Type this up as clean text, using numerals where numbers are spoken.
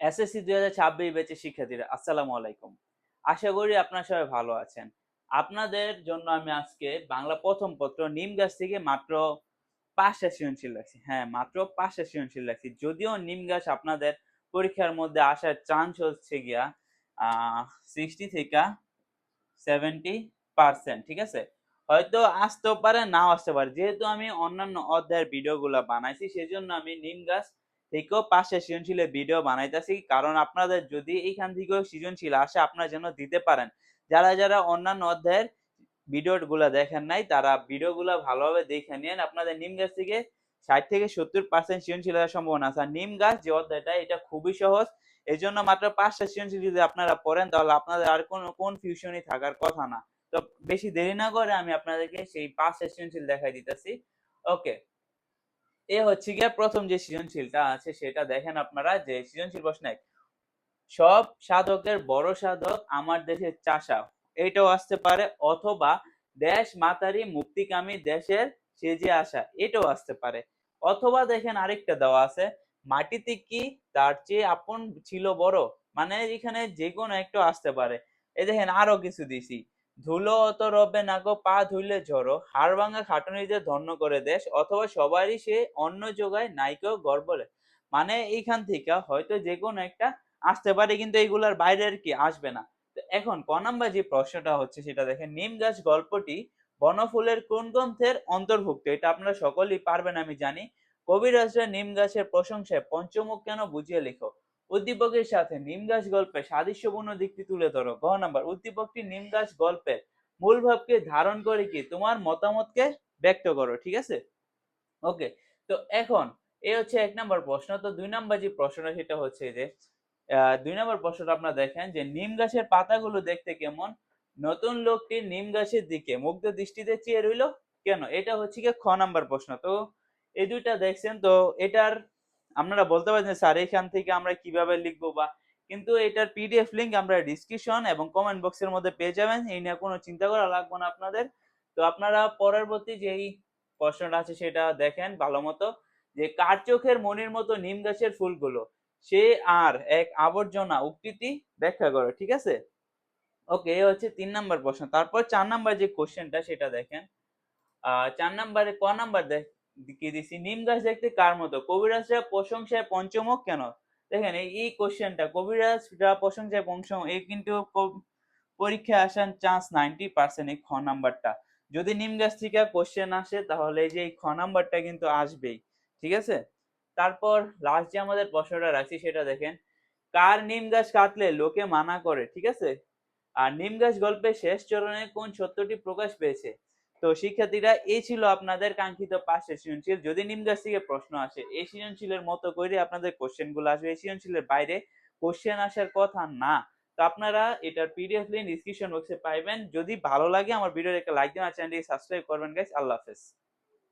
SSC 2026 ব্যাচের শিক্ষার্থীরা আসসালামু আলাইকুম। আশা করি আপনারা সবাই ভালো আছেন। আপনাদের জন্য আমি আজকে বাংলা প্রথম পত্র নিম গাছ থেকে মাত্র ৫টা সৃজনশীল রাখছি। হ্যাঁ, মাত্র ৫টা সৃজনশীল রাখছি। যদিও নিম গাছ আপনাদের পরীক্ষার মধ্যে আসার চান্স হচ্ছে গিয়া আ 60 থেকে 70% ঠিক আছে? হয়তো আসতেও পারে, নাও আসতে পারে। যেহেতু আমি অন্যান্য অধ্যায়ের ভিডিওগুলা বানাইছি, সেজন্য আমি নিম গাছ থেকেও ৫ টা সৃজনশীলের ভিডিও বানাইতাছি। কারণ আপনাদের যদি এইখান থেকেও সৃজনশীল আসে, আপনারা যেন দিতে পারেন। যারা অন্যান্য অধ্যায়ের ভিডিওগুলা দেখেন নাই, তারা ভিডিওগুলা ভালোভাবে দেখে নিয়েন। আপনাদের নিম গাছ থেকে ৬০ থেকে ৭০% সৃজনশীল আসার সম্ভাবনা আছে। আর নিম গাছ যে অধ্যায়টা, এটা খুবই সহজ। এজন্য মাত্র ৫ টা সৃজনশীল যদি আপনারা পড়েন, তাহলে আপনাদের আর কোনো কনফিউশনই থাকার কথা না। তো বেশি দেরি না করে আমি আপনাদেরকে সেই ৫ টা সৃজনশীল দেখাই দিতেছি। ওকে। এ হচ্ছে গিয়ে ১ম যে সৃজনশীলটা আছে সেটা দেখেন আপনারা, যে সৃজনশীল প্রশ্ন ১, সব সাধকের বড় সাধক আমার দেশের চাষা। এটাও আসতে পারে, অথবা দেশ মাতারি মুক্তিকামী দেশের সেজে আসা, এটাও আসতে পারে। অথবা দেখেন আরেকটা দেওয়া আছে, মাটিতে কি তার চেয়ে আপন ছিল বড়, মানে এখানে যেকোনো একটা আসতে পারে। এই দেখেন আরো কিছু দিছি, ধুলো অত রবে না গো পা ধুইলে ঝড়ো, হাড় ভাঙা খাটুনিতে ধন্য করে দেশ, অথবা সবারই সে অন্ন যোগায় নাইকেও গর্বলে। মানে এইখান থেকে হয়তো যেকোনো একটা আসতে পারে, কিন্তু এইগুলার বাইরে আর কি আসবে না। তো এখন ক নাম্বার যে প্রশ্নটা হচ্ছে সেটা দেখেন, নিম গাছ গল্পটি বনফুলের কোন গ্রন্থের অন্তর্ভুক্ত? এটা আপনারা সকলেই পারবেন আমি জানি। কবিরাজরা নিম গাছের প্রশংসায় পঞ্চমুখ কেন বুঝিয়ে লিখো। উদ্দীপকের সাথে নিম গাছ গল্পের সাদৃশ্যপূর্ণ দিকটি তুলে ধরো। গ নাম্বার, উদ্দীপকটি নিম গাছ গল্পের মূল ভাবকে ধারণ করে কি তোমার মতামতকে ব্যক্ত করো। ঠিক আছে? ওকে। তো এখন এই হচ্ছে ১ নাম্বার প্রশ্ন। তো ২ নাম্বার যে প্রশ্নটা সেটা হচ্ছে যে ২ নাম্বার প্রশ্নটা আপনারা দেখেন যে, নিম গাছের পাতাগুলো দেখতে কেমন? নতুন লোকটি নিম গাছের দিকে মুগ্ধ দৃষ্টিতে চেয়ে রইল কেন? এটা হচ্ছে গিয়ে খ নাম্বার প্রশ্ন। তো এই ২ টা দেখছেন, তো এটার আপনারা বলতে পারেন যে স্যার এখান থেকে আমরা কিভাবে লিখবো, বা কিন্তু এটার পিডিএফ লিংক আমরা ডেসক্রিপশন এবং কমেন্ট বক্সের মধ্যে পেয়ে যাবেন। এই নিয়ে কোনো চিন্তা করা লাগবে না আপনাদের। তো আপনারা পরবর্তী যেই প্রশ্নটা আছে সেটা দেখেন ভালোমতো, যে কার চোখের মনির মতো নিম গাছের ফুলগুলো, সে আর এক আবর্জনা, উক্তিটি ব্যাখ্যা করো। ঠিক আছে? ওকে, এই হচ্ছে ৩ নাম্বার প্রশ্ন। তারপর ৪ নাম্বার যে কোশ্চেনটা সেটা দেখেন। ৪ নাম্বারে ক নাম্বার কি দিছি, নিম গাছ দেখতে কার মতো? কবিরাজরা প্রশংসায় পঞ্চমুখ কেন? দেখেন এই কোশ্চেনটা, কবিরাজরা প্রশংসায় পঞ্চমুখ, এই কিন্তু পরীক্ষায় আসার চান্স 90% এই খ নাম্বারটা। যদি নিম গাছ থেকে কোশ্চেন আসে, তাহলে এই যে এই খ নাম্বারটা কিন্তু আসবেই। ঠিক আছে? তারপর লাস্ট যে আমাদের প্রশ্নটা রাখছি সেটা দেখেন, কার নিম গাছ কাটলে লোকে মানা করে? ঠিক আছে? আর নিম গাছ গল্পের শেষ চরণে কোন সত্যটি প্রকাশ পেয়েছে? তো শিক্ষার্থীরা, এই ছিল আপনাদের কাঙ্ক্ষিত ৫টা সৃজনশীল। যদি নিম গাছ থেকে প্রশ্ন আসে, এই সৃজনশীলের মতো করে আপনাদের কোশ্চেন গুলো আসবে। এই সৃজনশীলের বাইরে কোশ্চেন আসার কথা না। তো আপনারা এটার পিডিএফ লিংক ডেসক্রিপশন বক্সে পাইবেন। যদি ভালো লাগে আমার ভিডিওর একটা লাইক দিবেন আর চ্যানেলটিকে সাবস্ক্রাইব করবেন গাইস। আল্লাহ হাফেজ।